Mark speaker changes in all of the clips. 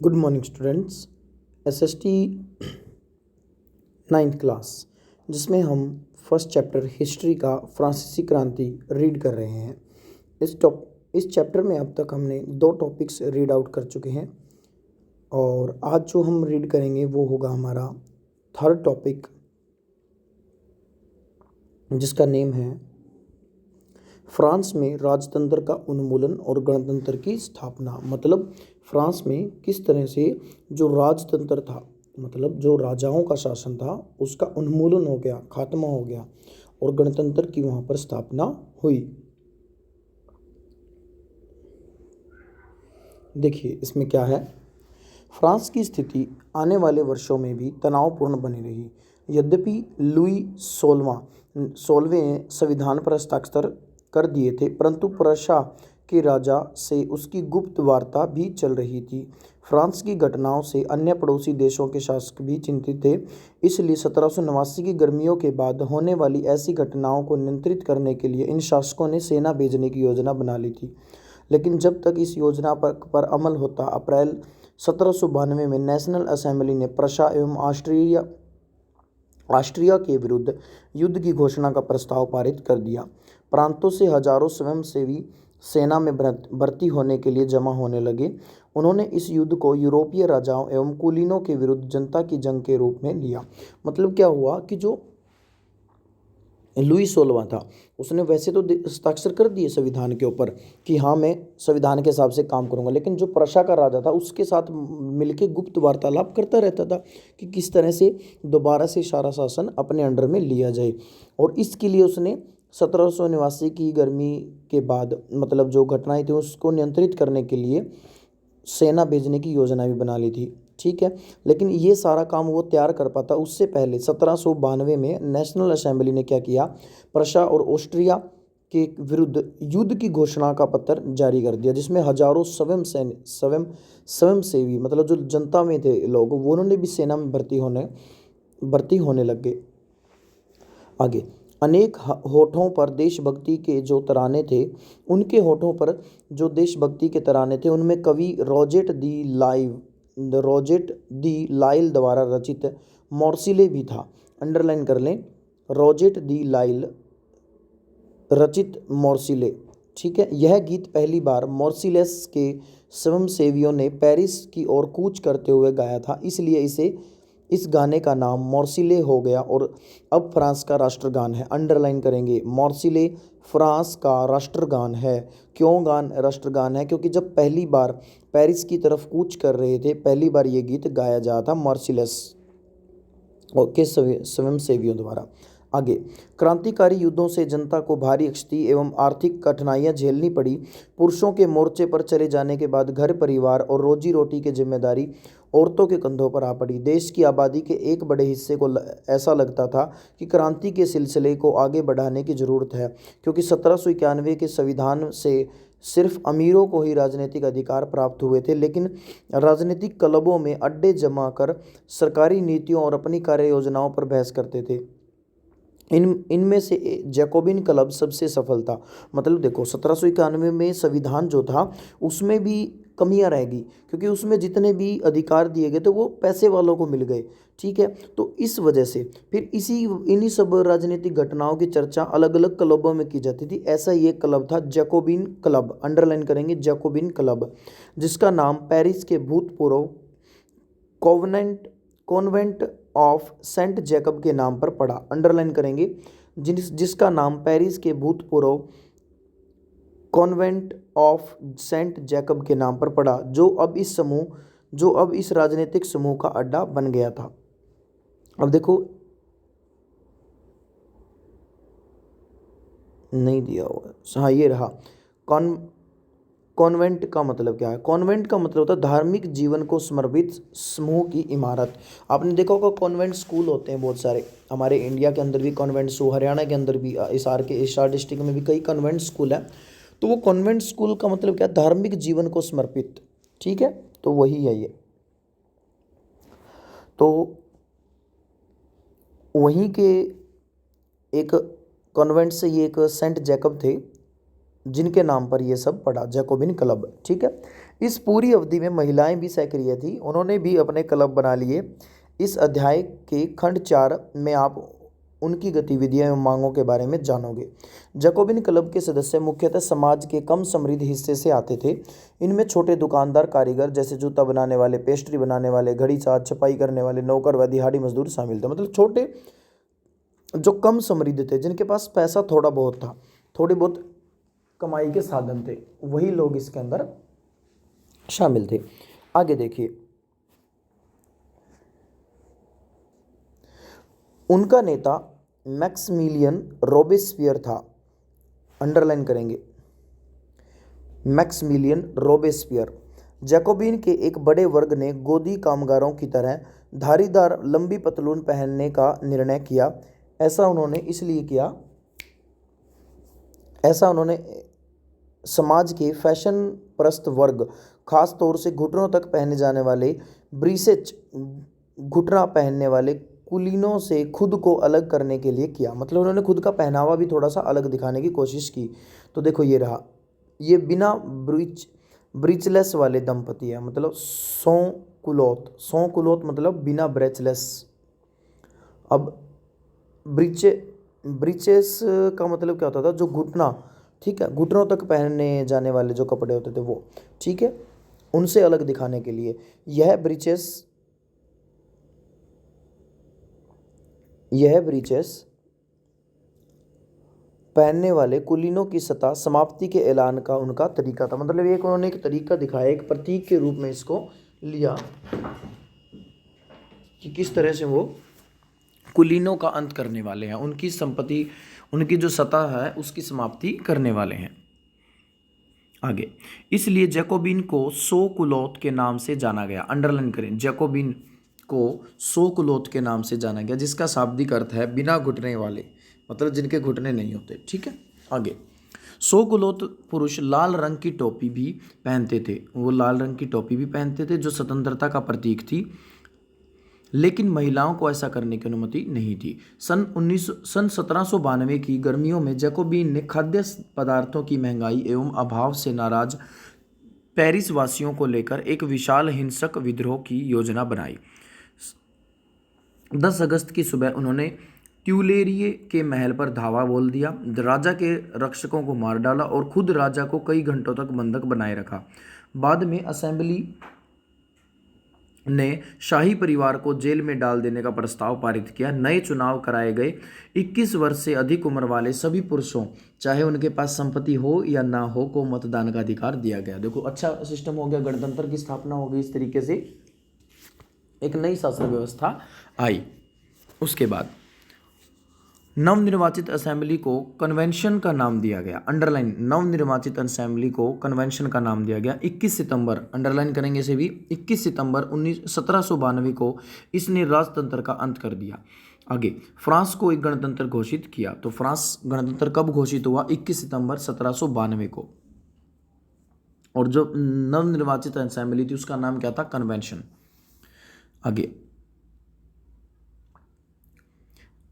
Speaker 1: Good morning students. SST 9th class जिसमें हम first chapter history का फ्रांसीसी क्रांति रीड कर रहे हैं। इस चैप्टर में अब तक हमने 2 टॉपिक्स रीड आउट कर चुके हैं और आज जो हम रीड करेंगे वो होगा हमारा थर्ड टॉपिक, जिसका नेम है फ्रांस में राजतंत्र का उन्मूलन और गणतंत्र की स्थापना। मतलब फ्रांस में किस तरह से जो राजतंत्र था, मतलब जो राजाओं का शासन था, उसका उन्मूलन हो गया, खात्मा हो गया और गणतंत्र की वहाँ पर स्थापना हुई। देखिए इसमें क्या है। फ्रांस की स्थिति आने वाले वर्षों में भी तनावपूर्ण बनी रही। यद्यपि लुई 16वें संविधान पर हस्ताक्षर कर दिए थे, परंतु प्रशा के राजा से उसकी गुप्त वार्ता भी चल रही थी। फ्रांस की घटनाओं से अन्य पड़ोसी देशों के शासक भी चिंतित थे, इसलिए 1789 की गर्मियों के बाद होने वाली ऐसी घटनाओं को नियंत्रित करने के लिए इन शासकों ने सेना भेजने की योजना बना ली थी। लेकिन जब तक इस योजना पर अमल होता, अप्रैल 1792 में नेशनल असेंबली ने प्रशा एवं ऑस्ट्रिया के विरुद्ध युद्ध की घोषणा का प्रस्ताव पारित कर दिया। प्रांतों से हजारों स्वयंसेवी सेना में भर्ती होने के लिए जमा होने लगे। उन्होंने इस युद्ध को यूरोपीय राजाओं एवं कुलीनों के विरुद्ध जनता की जंग के रूप में लिया। मतलब क्या हुआ कि जो लुई 16वां था, उसने वैसे तो हस्ताक्षर कर दिए संविधान के ऊपर कि हाँ मैं संविधान के हिसाब से काम करूंगा, लेकिन जो प्रशा का राजा था उसके साथ मिलके गुप्त वार्तालाप करता रहता था कि किस तरह से दोबारा से सारा शासन अपने अंडर में लिया जाए। और इसके लिए उसने 1789 की गर्मी के बाद, मतलब जो घटनाएं थी उसको नियंत्रित करने के लिए सेना भेजने की योजना भी बना ली थी। ठीक है, लेकिन ये सारा काम वो तैयार कर पाता उससे पहले 1792 में नेशनल असेंबली ने क्या किया, प्रशा और ऑस्ट्रिया के विरुद्ध युद्ध की घोषणा का पत्र जारी कर दिया, जिसमें हजारों स्वयंसेवी मतलब जो जनता में थे लोग, वो उन्होंने भी सेना में भर्ती होने लग गए। आगे अनेक होठों पर देशभक्ति के जो तराने थे, उनके होठों पर जो देशभक्ति के तराने थे उनमें कवि रोजेट दी लाइल द्वारा रचित मोर्सिले भी था। अंडरलाइन कर लें, रोजेट दी लाइल रचित मोर्सिले। ठीक है, यह गीत पहली बार मोर्सिलेस के स्वयंसेवियों ने पेरिस की ओर कूच करते हुए गाया था, इसलिए इस गाने का नाम मोर्सिले हो गया और अब फ्रांस का राष्ट्रगान है। अंडरलाइन करेंगे, मोर्सिले फ्रांस का राष्ट्रगान है। क्यों गान राष्ट्रगान है? क्योंकि जब पहली बार पेरिस की तरफ कूच कर रहे थे, पहली बार ये गीत गाया जा था मोर्सिलेस के स्वयंसेवियों द्वारा। आगे क्रांतिकारी युद्धों से जनता को भारी क्षति एवं आर्थिक कठिनाइयां झेलनी पड़ी। पुरुषों के मोर्चे पर चले जाने के बाद घर परिवार और रोजी रोटी की जिम्मेदारी औरतों के कंधों पर आ पड़ी। देश की आबादी के एक बड़े हिस्से को ऐसा लगता था कि क्रांति के सिलसिले को आगे बढ़ाने की जरूरत है, क्योंकि 1791 के संविधान से सिर्फ अमीरों को ही राजनीतिक अधिकार प्राप्त हुए थे, लेकिन राजनीतिक क्लबों में अड्डे जमा कर सरकारी नीतियों और अपनी कार्य योजनाओं पर बहस करते थे। इनमें से जैकोबिन क्लब सबसे सफल था। मतलब देखो 1791 में संविधान जो था उसमें भी कमियां रहेगी, क्योंकि उसमें जितने भी अधिकार दिए गए थे वो पैसे वालों को मिल गए। ठीक है, तो इस वजह से फिर इन्हीं सब राजनीतिक घटनाओं की चर्चा अलग अलग क्लबों में की जाती थी। ऐसा ही एक क्लब था जैकोबिन क्लब, अंडरलाइन करेंगे जैकोबिन क्लब, जिसका नाम पेरिस के भूतपूर्व कॉन्वेंट ऑफ सेंट जैकब के नाम पर पड़ा। अंडरलाइन करेंगे, जिसका नाम पेरिस के भूतपूर्व कॉन्वेंट ऑफ सेंट जैकब के नाम पर पड़ा, जो अब इस राजनीतिक समूह का अड्डा बन गया था। अब देखो नहीं दिया हुआ, हाँ ये रहा। कॉन्वेंट का मतलब क्या है? कॉन्वेंट का मतलब होता है धार्मिक जीवन को समर्पित समूह की इमारत। आपने देखा होगा कॉन्वेंट स्कूल होते हैं बहुत सारे, हमारे इंडिया के अंदर भी कॉन्वेंट स्कूल, हरियाणा के अंदर भी, हिसार डिस्ट्रिक्ट में भी कई कॉन्वेंट स्कूल हैं। तो वो कॉन्वेंट स्कूल का मतलब क्या है? धार्मिक जीवन को समर्पित। ठीक है, तो वही है ये। तो वहीं के एक कॉन्वेंट से ये एक सेंट जैकब थे, जिनके नाम पर ये सब पड़ा, जैकोबिन क्लब। ठीक है, इस पूरी अवधि में महिलाएं भी सक्रिय थी, उन्होंने भी अपने क्लब बना लिए। इस अध्याय के खंड 4 में आप उनकी गतिविधियों एवं मांगों के बारे में जानोगे। जैकोबिन क्लब के सदस्य मुख्यतः समाज के कम समृद्ध हिस्से से आते थे। इनमें छोटे दुकानदार, कारीगर जैसे जूता बनाने वाले, पेस्ट्री बनाने वाले, घड़ी साज, छपाई करने वाले, नौकर व दिहाड़ी मजदूर शामिल थे। मतलब छोटे जो कम समृद्ध थे, जिनके पास पैसा थोड़ा बहुत था, थोड़े बहुत कमाई के साधन थे, वही लोग इसके अंदर शामिल थे। आगे देखिए, उनका नेता मैक्समिलियन रोबेस्पियर था। अंडरलाइन करेंगे, मैक्समिलियन रोबेस्पियर। जैकोबिन के एक बड़े वर्ग ने गोदी कामगारों की तरह धारीदार लंबी पतलून पहनने का निर्णय किया। ऐसा उन्होंने समाज के फैशन प्रस्त वर्ग, खास तौर से घुटनों तक पहने जाने वाले ब्रीसेच, घुटना पहनने वाले कुलीनों से खुद को अलग करने के लिए किया। मतलब उन्होंने खुद का पहनावा भी थोड़ा सा अलग दिखाने की कोशिश की। तो देखो ये रहा, ये बिना ब्रीचलेस वाले दंपति है, मतलब सौ मतलब बिना ब्रेचलेस। अब ब्रीचेस का मतलब क्या होता था, जो घुटना, ठीक है, घुटनों तक पहने जाने वाले जो कपड़े होते थे वो, ठीक है, उनसे अलग दिखाने के लिए यह ब्रीचेस पहनने वाले कुलीनों की सतह समाप्ति के ऐलान का उनका तरीका था। मतलब एक उन्होंने एक तरीका दिखाया, एक प्रतीक के रूप में इसको लिया कि किस तरह से वो कुलीनों का अंत करने वाले हैं, उनकी संपत्ति, उनकी जो सतह है उसकी समाप्ति करने वाले हैं। आगे, इसलिए जैकोबिन को सो कुलोत के नाम से जाना गया। अंडरलाइन करें, जैकोबिन को सो कुलोत के नाम से जाना गया, जिसका शाब्दिक अर्थ है बिना घुटने वाले, मतलब जिनके घुटने नहीं होते। ठीक है, आगे, सो कुलोत पुरुष लाल रंग की टोपी भी पहनते थे। वो लाल रंग की टोपी भी पहनते थे जो स्वतंत्रता का प्रतीक थी, लेकिन महिलाओं को ऐसा करने की अनुमति नहीं थी। सन 1792 की गर्मियों में जैकोबिन ने खाद्य पदार्थों की महंगाई एवं अभाव से नाराज पेरिस वासियों को लेकर एक विशाल हिंसक विद्रोह की योजना बनाई। 10 अगस्त की सुबह उन्होंने ट्यूलेरिये के महल पर धावा बोल दिया, राजा के रक्षकों को मार डाला और खुद राजा को कई घंटों तक बंधक बनाए रखा। बाद में असेंबली ने शाही परिवार को जेल में डाल देने का प्रस्ताव पारित किया। नए चुनाव कराए गए। 21 वर्ष से अधिक उम्र वाले सभी पुरुषों, चाहे उनके पास संपत्ति हो या ना हो, को मतदान का अधिकार दिया गया। देखो अच्छा सिस्टम हो गया, गणतंत्र की स्थापना हो गई, इस तरीके से एक नई शासन व्यवस्था आई। उसके बाद नवनिर्वाचित असेंबली को कन्वेंशन का नाम दिया गया। अंडरलाइन, नवनिर्वाचित असेंबली को कन्वेंशन का नाम दिया गया। 21 सितंबर, अंडरलाइन करेंगे इसे भी, 21 सितंबर 1792 को इसने राजतंत्र का अंत कर दिया। आगे, फ्रांस को एक गणतंत्र घोषित किया। तो फ्रांस गणतंत्र कब घोषित हुआ? 21 सितंबर 1792 को। और जो नवनिर्वाचित असेंबली थी उसका नाम क्या था? कन्वेंशन। आगे,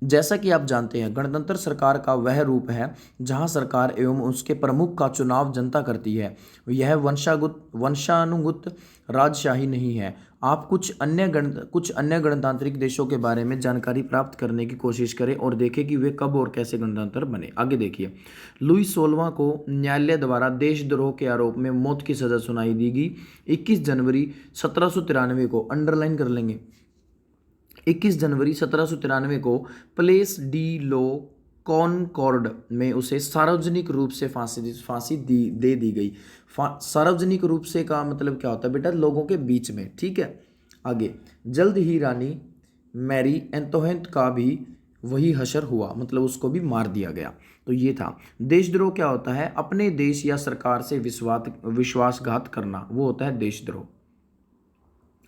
Speaker 1: जैसा कि आप जानते हैं, गणतंत्र सरकार का वह रूप है जहां सरकार एवं उसके प्रमुख का चुनाव जनता करती है। यह वंशानुगत राजशाही नहीं है। आप कुछ अन्य गणतांत्रिक देशों के बारे में जानकारी प्राप्त करने की कोशिश करें और देखें कि वे कब और कैसे गणतंत्र बने। आगे देखिए, लुई 16वां को न्यायालय द्वारा देशद्रोह के आरोप में मौत की सजा सुनाई दी गई। 21 जनवरी 1793 को, अंडरलाइन कर लेंगे, 21 जनवरी 1793 को प्लेस डी लो कॉनकॉर्ड में उसे सार्वजनिक रूप से फांसी दे दी गई। सार्वजनिक रूप से का मतलब क्या होता है बेटा? लोगों के बीच में। ठीक है, आगे, जल्द ही रानी मैरी एंतोनेट का भी वही हशर हुआ, मतलब उसको भी मार दिया गया। तो ये था देशद्रोह। क्या होता है? अपने देश या सरकार से विश्वासघात करना, वो होता है देशद्रोह।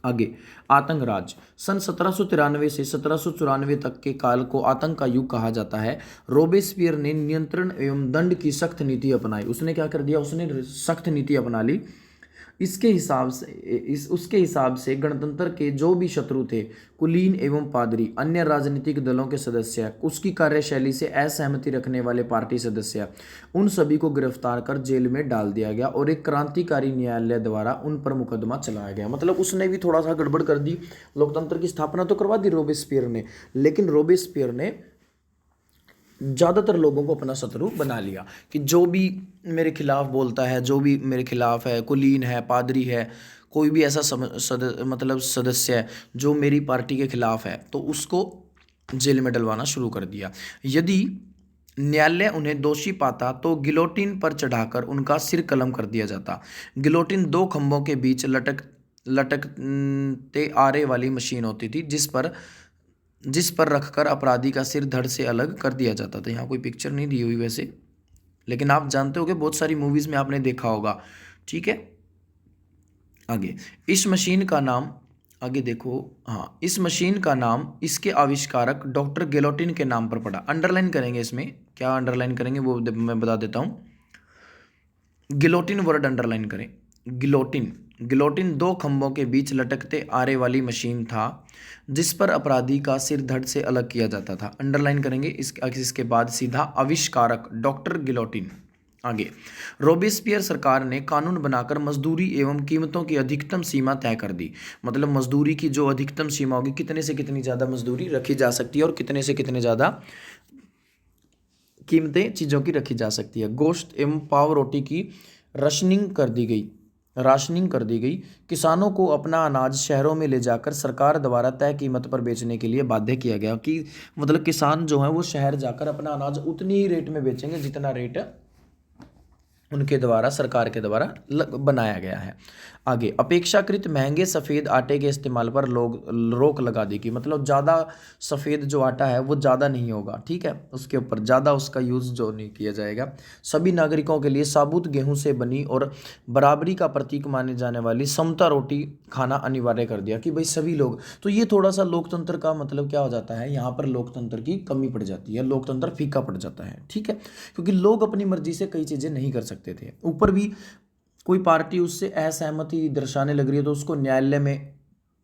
Speaker 1: आगे, आतंक राज। सन 1793 से 1794 तक के काल को आतंक का युग कहा जाता है। रोबेस्पियर ने नियंत्रण एवं दंड की सख्त नीति अपनाई। उसने क्या कर दिया? उसने सख्त नीति अपना ली। इसके हिसाब से उसके हिसाब से गणतंत्र के जो भी शत्रु थे, कुलीन एवं पादरी, अन्य राजनीतिक दलों के सदस्य, उसकी कार्यशैली से असहमति रखने वाले पार्टी सदस्य, उन सभी को गिरफ्तार कर जेल में डाल दिया गया और एक क्रांतिकारी न्यायालय द्वारा उन पर मुकदमा चलाया गया। मतलब उसने भी थोड़ा सा गड़बड़ कर दी। लोकतंत्र की स्थापना तो करवा दी रोबेस्पियर ने, लेकिन रोबेस्पियर ने ज़्यादातर लोगों को अपना शत्रु बना लिया कि जो भी मेरे खिलाफ बोलता है, जो भी मेरे खिलाफ है, कुलीन है, पादरी है, कोई भी ऐसा मतलब सदस्य है जो मेरी पार्टी के खिलाफ है, तो उसको जेल में डलवाना शुरू कर दिया। यदि न्यायालय उन्हें दोषी पाता तो गिलोटिन पर चढ़ाकर उनका सिर कलम कर दिया जाता। गिलोटिन दो खंभों के बीच लटकते आरे वाली मशीन होती थी जिस पर रखकर अपराधी का सिर धड़ से अलग कर दिया जाता था। यहाँ कोई पिक्चर नहीं दी हुई वैसे, लेकिन आप जानते हो कि बहुत सारी मूवीज़ में आपने देखा होगा। ठीक है, आगे इस मशीन का नाम, आगे देखो, हाँ, इस मशीन का नाम इसके आविष्कारक डॉक्टर गिलोटिन के नाम पर पड़ा। अंडरलाइन करेंगे, इसमें क्या अंडरलाइन करेंगे वो मैं बता देता हूँ। गिलोटिन वर्ड अंडरलाइन करें। गिलोटिन दो खंभों के बीच लटकते आरे वाली मशीन था जिस पर अपराधी का सिर धड़ से अलग किया जाता था। अंडरलाइन करेंगे। इसके बाद सीधा आविष्कारक डॉक्टर गिलोटिन। आगे रोबेस्पियर सरकार ने कानून बनाकर मजदूरी एवं कीमतों की अधिकतम सीमा तय कर दी। मतलब मजदूरी की जो अधिकतम सीमा होगी, कितने से कितनी ज़्यादा मजदूरी रखी जा सकती है और कितने से कितने ज़्यादा कीमतें चीज़ों की रखी जा सकती है। गोश्त एवं पाव रोटी की राशनिंग कर दी गई। किसानों को अपना अनाज शहरों में ले जाकर सरकार द्वारा तय कीमत पर बेचने के लिए बाध्य किया गया कि मतलब किसान जो है वो शहर जाकर अपना अनाज उतनी ही रेट में बेचेंगे जितना रेट उनके द्वारा, सरकार के द्वारा बनाया गया है। आगे अपेक्षाकृत महंगे सफ़ेद आटे के इस्तेमाल पर रोक लगा दी कि मतलब ज़्यादा सफ़ेद जो आटा है वो ज़्यादा नहीं होगा, ठीक है, उसके ऊपर ज़्यादा उसका यूज़ जो नहीं किया जाएगा। सभी नागरिकों के लिए साबुत गेहूं से बनी और बराबरी का प्रतीक माने जाने वाली समता रोटी खाना अनिवार्य कर दिया कि भाई सभी लोग। तो ये थोड़ा सा लोकतंत्र का मतलब क्या हो जाता है, यहाँ पर लोकतंत्र की कमी पड़ जाती है, लोकतंत्र फीका पड़ जाता है, ठीक है, क्योंकि लोग अपनी मर्जी से कई चीज़ें नहीं कर सकते थे। ऊपर भी कोई पार्टी उससे असहमति दर्शाने लग रही है तो उसको न्यायालय में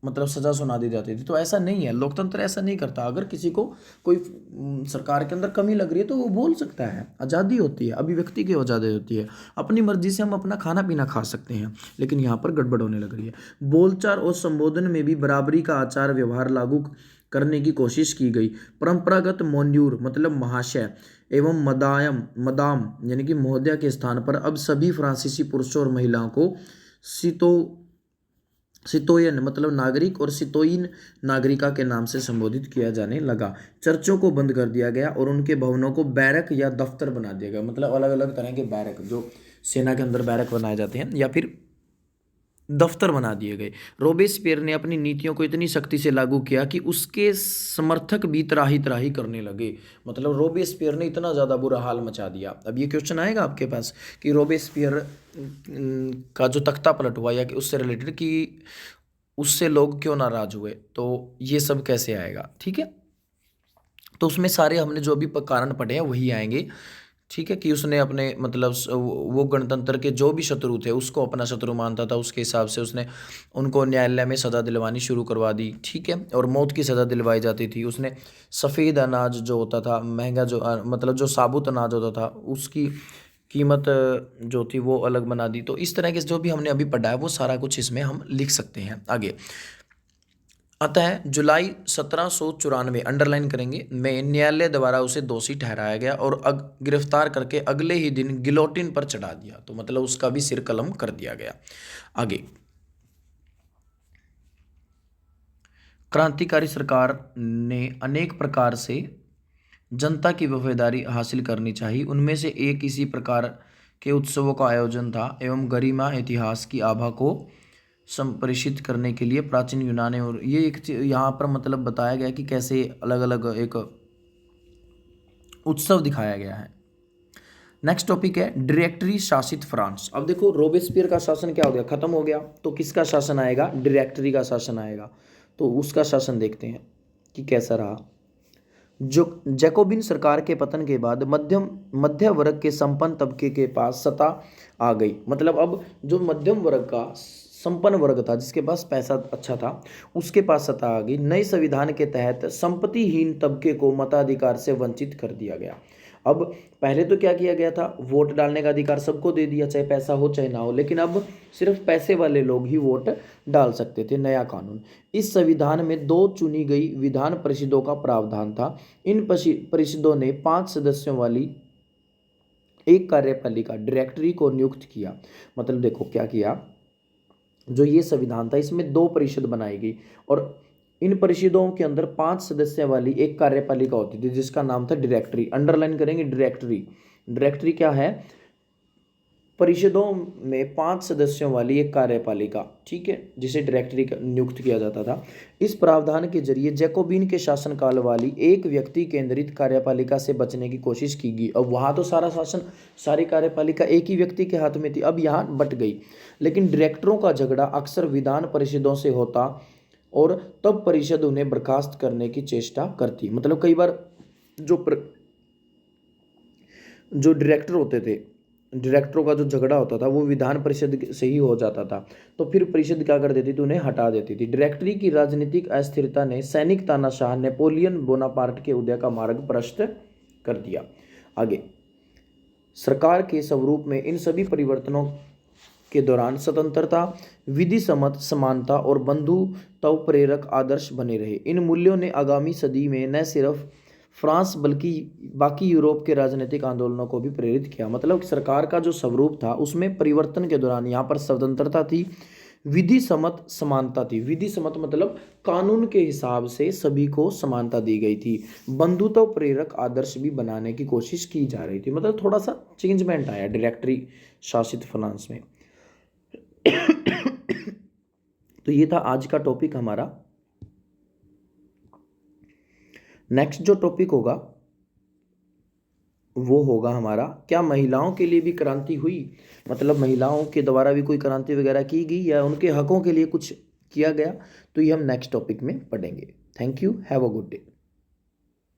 Speaker 1: मतलब सजा सुना दी जाती थी। तो ऐसा नहीं है, लोकतंत्र ऐसा नहीं करता। अगर किसी को कोई सरकार के अंदर कमी लग रही है तो वो बोल सकता है, आज़ादी होती है, अभिव्यक्ति की आज़ादी होती है, अपनी मर्जी से हम अपना खाना पीना खा सकते हैं। लेकिन यहाँ पर गड़बड़ होने लग रही है। बोलचाल और संबोधन में भी बराबरी का आचार व्यवहार लागू करने की कोशिश की गई। परंपरागत मोन्यूर मतलब महाशय एवं मदाम यानी कि महोदया के स्थान पर अब सभी फ्रांसीसी पुरुषों और महिलाओं को सितोयन मतलब नागरिक और सितोइन नागरिका के नाम से संबोधित किया जाने लगा। चर्चों को बंद कर दिया गया और उनके भवनों को बैरक या दफ्तर बना दिया गया। मतलब अलग अलग तरह के बैरक, जो सेना के अंदर बैरक बनाए जाते हैं, या फिर दफ्तर बना दिए गए। रोबेस्पियर ने अपनी नीतियों को इतनी सख्ती से लागू किया कि उसके समर्थक भी त्राही त्राही करने लगे। मतलब रोबेस्पियर ने इतना ज़्यादा बुरा हाल मचा दिया। अब ये क्वेश्चन आएगा आपके पास कि रोबेस्पियर का जो तख्ता पलट हुआ या कि उससे रिलेटेड कि उससे लोग क्यों नाराज हुए, तो ये सब कैसे आएगा, ठीक है। तो उसमें सारे हमने जो भी कारण पढ़े हैं वही आएंगे, ठीक है, कि उसने अपने मतलब वो गणतंत्र के जो भी शत्रु थे उसको अपना शत्रु मानता था, उसके हिसाब से उसने उनको न्यायालय में सज़ा दिलवानी शुरू करवा दी, ठीक है, और मौत की सज़ा दिलवाई जाती थी। उसने सफ़ेद अनाज जो होता था महंगा, जो मतलब जो साबुत अनाज होता था उसकी कीमत जो थी वो अलग बना दी। तो इस तरह के जो भी हमने अभी पढ़ा है वो सारा कुछ इसमें हम लिख सकते हैं। आगे अतः जुलाई 1794 अंडरलाइन करेंगे में न्यायालय द्वारा उसे दोषी ठहराया गया और गिरफ्तार करके अगले ही दिन गिलोटिन पर चढ़ा दिया। तो मतलब उसका भी सिर कलम कर दिया गया। आगे क्रांतिकारी सरकार ने अनेक प्रकार से जनता की वफादारी हासिल करनी चाहिए। उनमें से एक इसी प्रकार के उत्सवों का आयोजन था एवं गरिमा इतिहास की आभा को संप्रेषित करने के लिए प्राचीन यूनान और ये एक यहाँ पर मतलब बताया गया कि कैसे अलग अलग एक उत्सव दिखाया गया है। नेक्स्ट टॉपिक है डायरेक्टरी शासित फ्रांस। अब देखो रोबेस्पियर का शासन क्या हो गया, खत्म हो गया, तो किसका शासन आएगा, डायरेक्टरी का शासन आएगा। तो उसका शासन देखते हैं कि कैसा रहा। जो जैकोबिन सरकार के पतन के बाद मध्य वर्ग के संपन्न तबके के पास सत्ता आ गई। मतलब अब जो मध्यम वर्ग का संपन्न वर्ग था, जिसके पास पैसा अच्छा था, उसके पास सत्ता आ गई। नए संविधान के तहत संपत्तिहीन तबके को मताधिकार से वंचित कर दिया गया। अब पहले तो क्या किया गया था, वोट डालने का अधिकार सबको दे दिया, चाहे पैसा हो चाहे ना हो, लेकिन अब सिर्फ पैसे वाले लोग ही वोट डाल सकते थे। नया कानून, इस संविधान में 2 चुनी गई विधान परिषदों का प्रावधान था। इन परिषदों ने 5 सदस्यों वाली एक कार्यपालिका डायरेक्टरी को नियुक्त किया। मतलब देखो क्या किया, जो ये संविधान था इसमें 2 परिषद बनाई गई और इन परिषदों के अंदर 5 सदस्य वाली एक कार्यपालिका होती थी जिसका नाम था डायरेक्टरी। अंडरलाइन करेंगे डायरेक्टरी। डायरेक्टरी क्या है, परिषदों में 5 सदस्यों वाली एक कार्यपालिका, ठीक है, जिसे डायरेक्टरी नियुक्त किया जाता था। इस प्रावधान के जरिए जैकोबिन के शासनकाल वाली एक व्यक्ति केंद्रित कार्यपालिका से बचने की कोशिश की गई। अब वहाँ तो सारा शासन, सारी कार्यपालिका एक ही व्यक्ति के हाथ में थी, अब यहाँ बट गई। लेकिन डायरेक्टरों का झगड़ा अक्सर विधान परिषदों से होता और तब परिषद उन्हें बर्खास्त करने की चेष्टा करती। मतलब कई बार जो डायरेक्टर होते थे, डायरेक्टरों का जो झगड़ा होता था वो विधान परिषद से ही हो जाता था, तो फिर परिषद क्या कर देती थी, उन्हें हटा देती थी। डायरेक्टरी की राजनीतिक अस्थिरता ने सैनिक तानाशाह नेपोलियन बोनापार्ट के उदय का मार्ग प्रशस्त कर दिया। आगे, सरकार के स्वरूप में इन सभी परिवर्तनों के दौरान स्वतंत्रता, विधि सम्मत समानता और बंधुत्व प्रेरक आदर्श बने रहे। इन मूल्यों ने आगामी सदी में न सिर्फ फ्रांस बल्कि बाकी यूरोप के राजनीतिक आंदोलनों को भी प्रेरित किया। मतलब सरकार का जो स्वरूप था उसमें परिवर्तन के दौरान यहाँ पर स्वतंत्रता थी, विधि सम्मत समानता थी। विधि सम्मत मतलब कानून के हिसाब से सभी को समानता दी गई थी। बंधुत्व प्रेरक आदर्श भी बनाने की कोशिश की जा रही थी। मतलब थोड़ा सा चेंजमेंट आया डायरेक्टरी शासित फ्रांस में। तो ये था आज का टॉपिक हमारा। नेक्स्ट जो टॉपिक होगा वो होगा हमारा, क्या महिलाओं के लिए भी क्रांति हुई? मतलब महिलाओं के द्वारा भी कोई क्रांति वगैरह की गई या उनके हकों के लिए कुछ किया गया, तो ये हम नेक्स्ट टॉपिक में पढ़ेंगे। Thank you, have a good day.